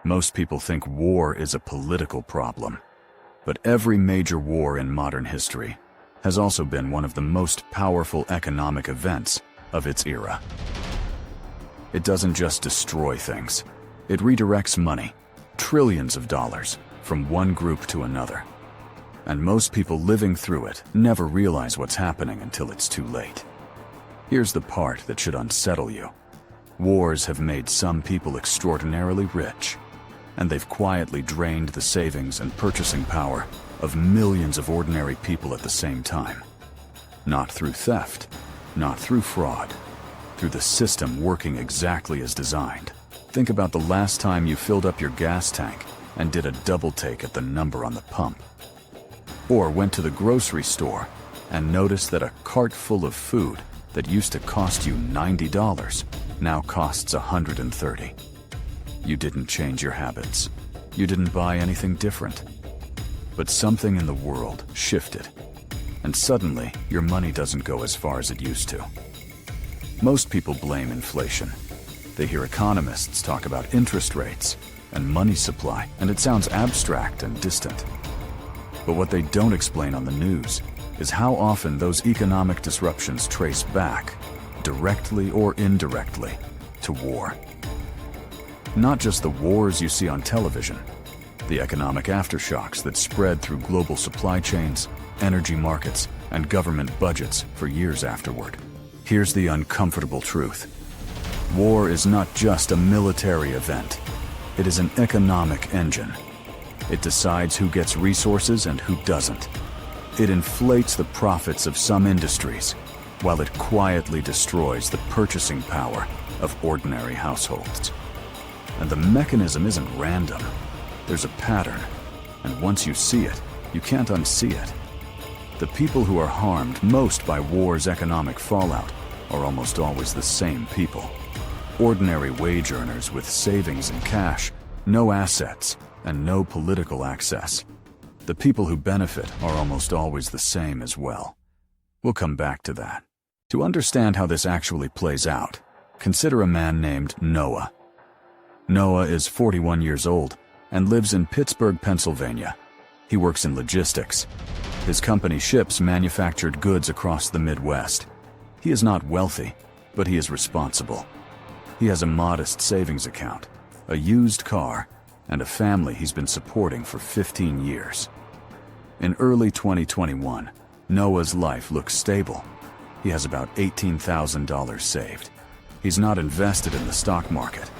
Most people think war is a political problem, but every major war in modern history has also been one of the most powerful economic events of its era. It doesn't just destroy things, it redirects money, trillions of dollars, from one group to another. And most people living through it never realize what's happening until it's too late. Here's the part that should unsettle you. Wars have made some people extraordinarily rich, and they've quietly drained the savings and purchasing power of millions of ordinary people at the same time. Not through theft, not through fraud, through the system working exactly as designed. Think about the last time you filled up your gas tank and did a double take at the number on the pump. Or went to the grocery store and noticed that a cart full of food that used to cost you $90 now costs $130. You didn't change your habits. You didn't buy anything different. But something in the world shifted, and suddenly your money doesn't go as far as it used to. Most people blame inflation. They hear economists talk about interest rates and money supply, and it sounds abstract and distant. But what they don't explain on the news is how often those economic disruptions trace back, directly or indirectly, to war. Not just the wars you see on television, the economic aftershocks that spread through global supply chains, energy markets, and government budgets for years afterward. Here's the uncomfortable truth. War is not just a military event. It is an economic engine. It decides who gets resources and who doesn't. It inflates the profits of some industries, while it quietly destroys the purchasing power of ordinary households. And the mechanism isn't random. There's a pattern, and once you see it, you can't unsee it. The people who are harmed most by war's economic fallout are almost always the same people. Ordinary wage earners with savings and cash, no assets, and no political access. The people who benefit are almost always the same as well. We'll come back to that. To understand how this actually plays out, consider a man named Noah. Noah is 41 years old and lives in Pittsburgh, Pennsylvania. He works in logistics. His company ships manufactured goods across the Midwest. He is not wealthy, but he is responsible. He has a modest savings account, a used car, and a family he's been supporting for 15 years. In early 2021, Noah's life looks stable. He has about $18,000 saved. He's not invested in the stock market.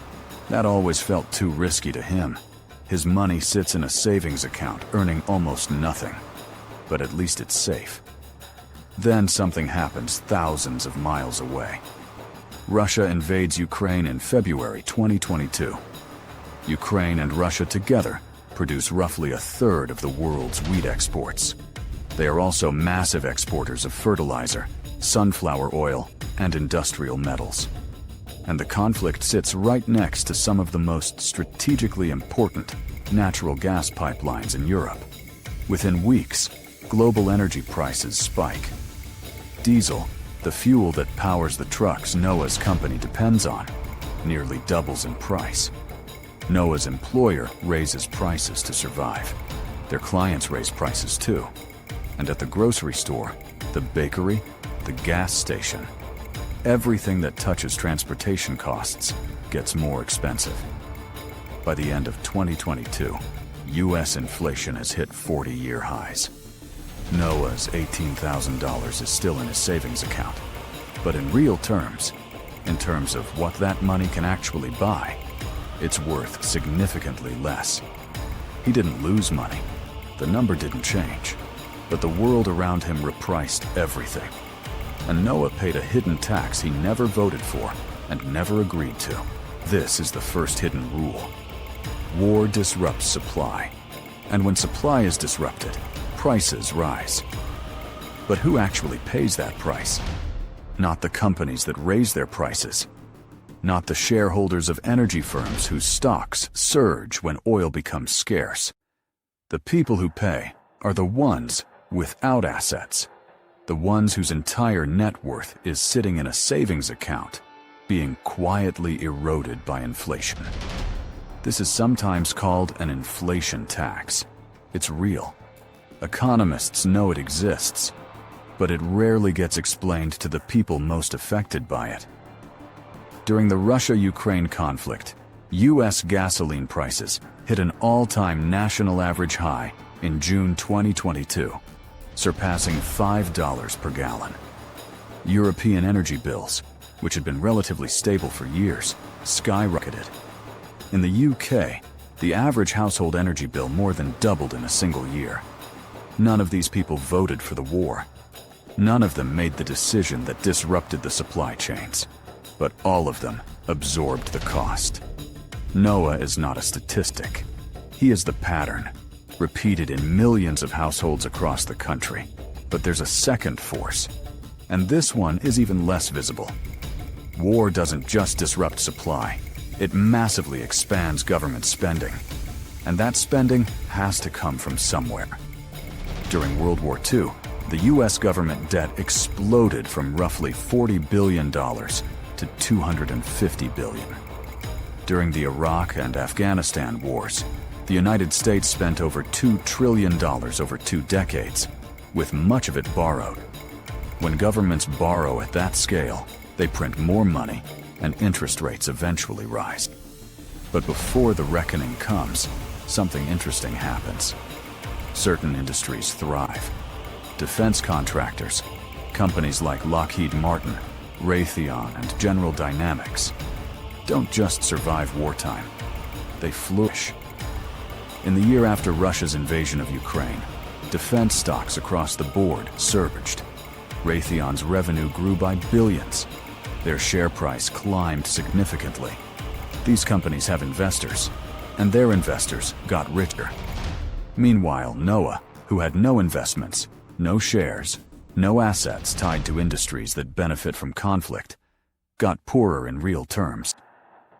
That always felt too risky to him. His money sits in a savings account, earning almost nothing. But at least it's safe. Then something happens thousands of miles away. Russia invades Ukraine in February 2022. Ukraine and Russia together produce roughly a third of the world's wheat exports. They are also massive exporters of fertilizer, sunflower oil, and industrial metals. And the conflict sits right next to some of the most strategically important natural gas pipelines in Europe. Within weeks, global energy prices spike. Diesel, the fuel that powers the trucks Noah's company depends on, nearly doubles in price. Noah's employer raises prices to survive. Their clients raise prices too. And at the grocery store, the bakery, the gas station, everything that touches transportation costs gets more expensive. By the end of 2022, U.S. inflation has hit 40-year highs. Noah's $18,000 is still in his savings account. But in real terms, in terms of what that money can actually buy, it's worth significantly less. He didn't lose money. The number didn't change. But the world around him repriced everything. And Noah paid a hidden tax he never voted for and never agreed to. This is the first hidden rule. War disrupts supply. And when supply is disrupted, prices rise. But who actually pays that price? Not the companies that raise their prices. Not the shareholders of energy firms whose stocks surge when oil becomes scarce. The people who pay are the ones without assets. The ones whose entire net worth is sitting in a savings account, being quietly eroded by inflation. This is sometimes called an inflation tax. It's real. Economists know it exists, but it rarely gets explained to the people most affected by it. During the Russia-Ukraine conflict, U.S. gasoline prices hit an all-time national average high in June 2022, surpassing $5 per gallon. European energy bills, which had been relatively stable for years, skyrocketed. In the UK, the average household energy bill more than doubled in a single year. None of these people voted for the war. None of them made the decision that disrupted the supply chains, but all of them absorbed the cost. Noah is not a statistic. He is the pattern, repeated in millions of households across the country. But there's a second force, and this one is even less visible. War doesn't just disrupt supply, it massively expands government spending. And that spending has to come from somewhere. During World War II, the US government debt exploded from roughly $40 billion to $250 billion. During the Iraq and Afghanistan wars, the United States spent over $2 trillion over 2 decades, with much of it borrowed. When governments borrow at that scale, they print more money, and interest rates eventually rise. But before the reckoning comes, something interesting happens. Certain industries thrive. Defense contractors, companies like Lockheed Martin, Raytheon, and General Dynamics, don't just survive wartime, they flourish. In the year after Russia's invasion of Ukraine, defense stocks across the board surged. Raytheon's revenue grew by billions. Their share price climbed significantly. These companies have investors, and their investors got richer. Meanwhile, Noah, who had no investments, no shares, no assets tied to industries that benefit from conflict, got poorer in real terms.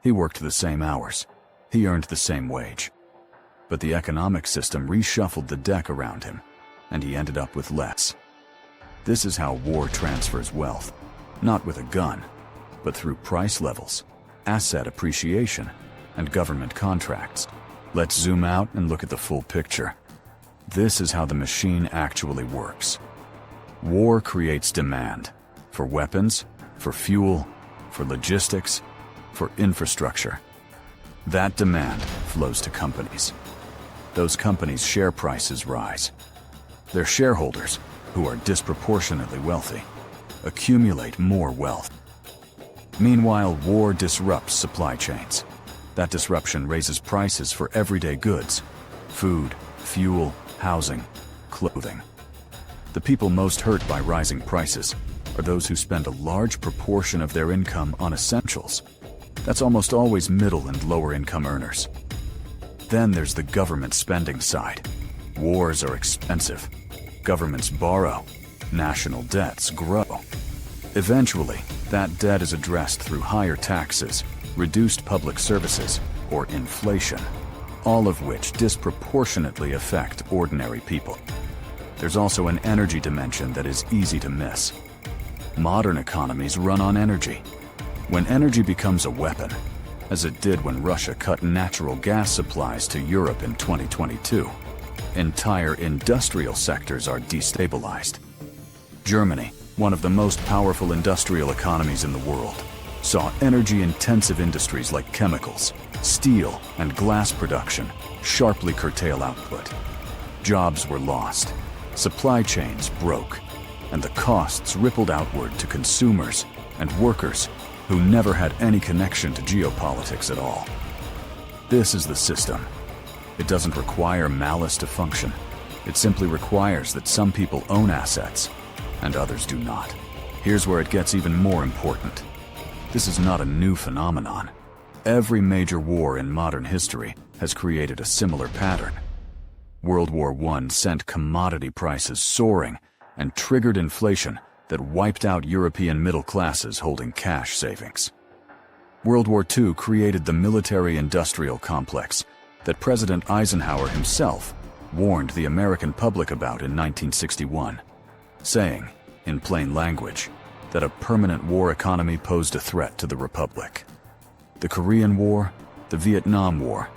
He worked the same hours. He earned the same wage. But the economic system reshuffled the deck around him, and he ended up with less. This is how war transfers wealth, not with a gun, but through price levels, asset appreciation, and government contracts. Let's zoom out and look at the full picture. This is how the machine actually works. War creates demand for weapons, for fuel, for logistics, for infrastructure. That demand flows to companies. Those companies' share prices rise. Their shareholders, who are disproportionately wealthy, accumulate more wealth. Meanwhile, war disrupts supply chains. That disruption raises prices for everyday goods: food, fuel, housing, clothing. The people most hurt by rising prices are those who spend a large proportion of their income on essentials. That's almost always middle and lower income earners. Then there's the government spending side. Wars are expensive. Governments borrow. National debts grow. Eventually, that debt is addressed through higher taxes, reduced public services, or inflation, all of which disproportionately affect ordinary people. There's also an energy dimension that is easy to miss. Modern economies run on energy. When energy becomes a weapon, as it did when Russia cut natural gas supplies to Europe in 2022, entire industrial sectors are destabilized. Germany, one of the most powerful industrial economies in the world, saw energy-intensive industries like chemicals, steel, and glass production sharply curtail output. Jobs were lost, supply chains broke, and the costs rippled outward to consumers and workers who never had any connection to geopolitics at all. This is the system. It doesn't require malice to function. It simply requires that some people own assets and others do not. Here's where it gets even more important. This is not a new phenomenon. Every major war in modern history has created a similar pattern. World War I sent commodity prices soaring and triggered inflation that wiped out European middle classes holding cash savings. World War II created the military-industrial complex that President Eisenhower himself warned the American public about in 1961, saying, in plain language, that a permanent war economy posed a threat to the Republic. The Korean War, the Vietnam War,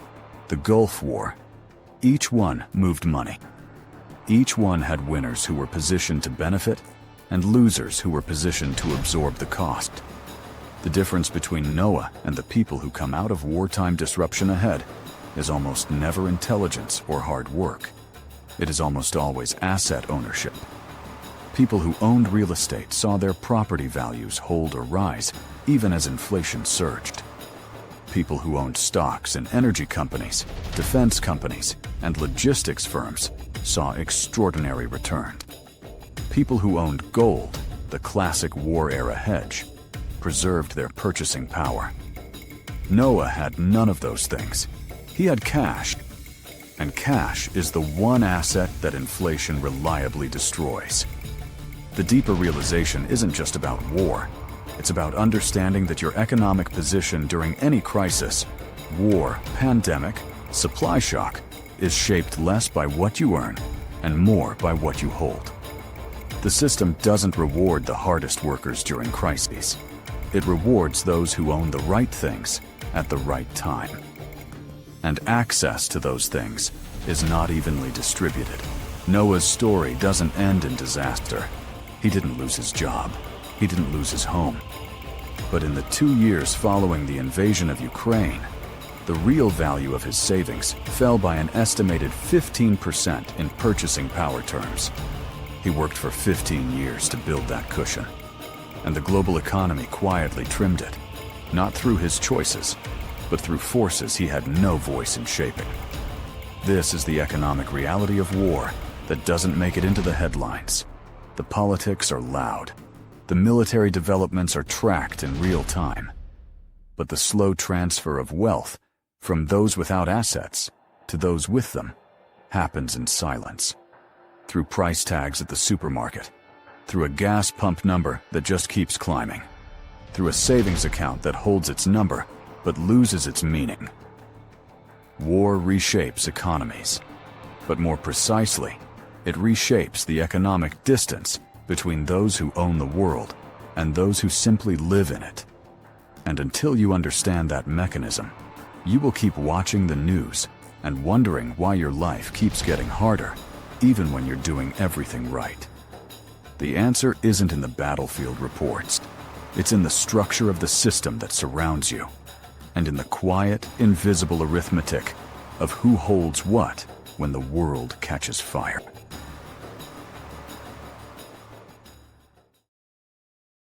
the Gulf War. Each one moved money. Each one had winners who were positioned to benefit and losers who were positioned to absorb the cost. The difference between Noah and the people who come out of wartime disruption ahead is almost never intelligence or hard work. It is almost always asset ownership. People who owned real estate saw their property values hold or rise, even as inflation surged. People who owned stocks in energy companies, defense companies, and logistics firms saw extraordinary returns. People who owned gold, the classic war-era hedge, preserved their purchasing power. Noah had none of those things. He had cash, and cash is the one asset that inflation reliably destroys. The deeper realization isn't just about war. It's about understanding that your economic position during any crisis, war, pandemic, supply shock, is shaped less by what you earn and more by what you hold. The system doesn't reward the hardest workers during crises. It rewards those who own the right things at the right time. And access to those things is not evenly distributed. Noah's story doesn't end in disaster. He didn't lose his job. He didn't lose his home. But in the 2 years following the invasion of Ukraine, the real value of his savings fell by an estimated 15% in purchasing power terms. He worked for 15 years to build that cushion, and the global economy quietly trimmed it, not through his choices, but through forces he had no voice in shaping. This is the economic reality of war that doesn't make it into the headlines. The politics are loud. The military developments are tracked in real time. But the slow transfer of wealth from those without assets to those with them happens in silence. Through price tags at the supermarket, through a gas pump number that just keeps climbing, through a savings account that holds its number but loses its meaning. War reshapes economies, but more precisely, it reshapes the economic distance between those who own the world and those who simply live in it. And until you understand that mechanism, you will keep watching the news and wondering why your life keeps getting harder, even when you're doing everything right. The answer isn't in the battlefield reports. It's in the structure of the system that surrounds you, and in the quiet, invisible arithmetic of who holds what when the world catches fire.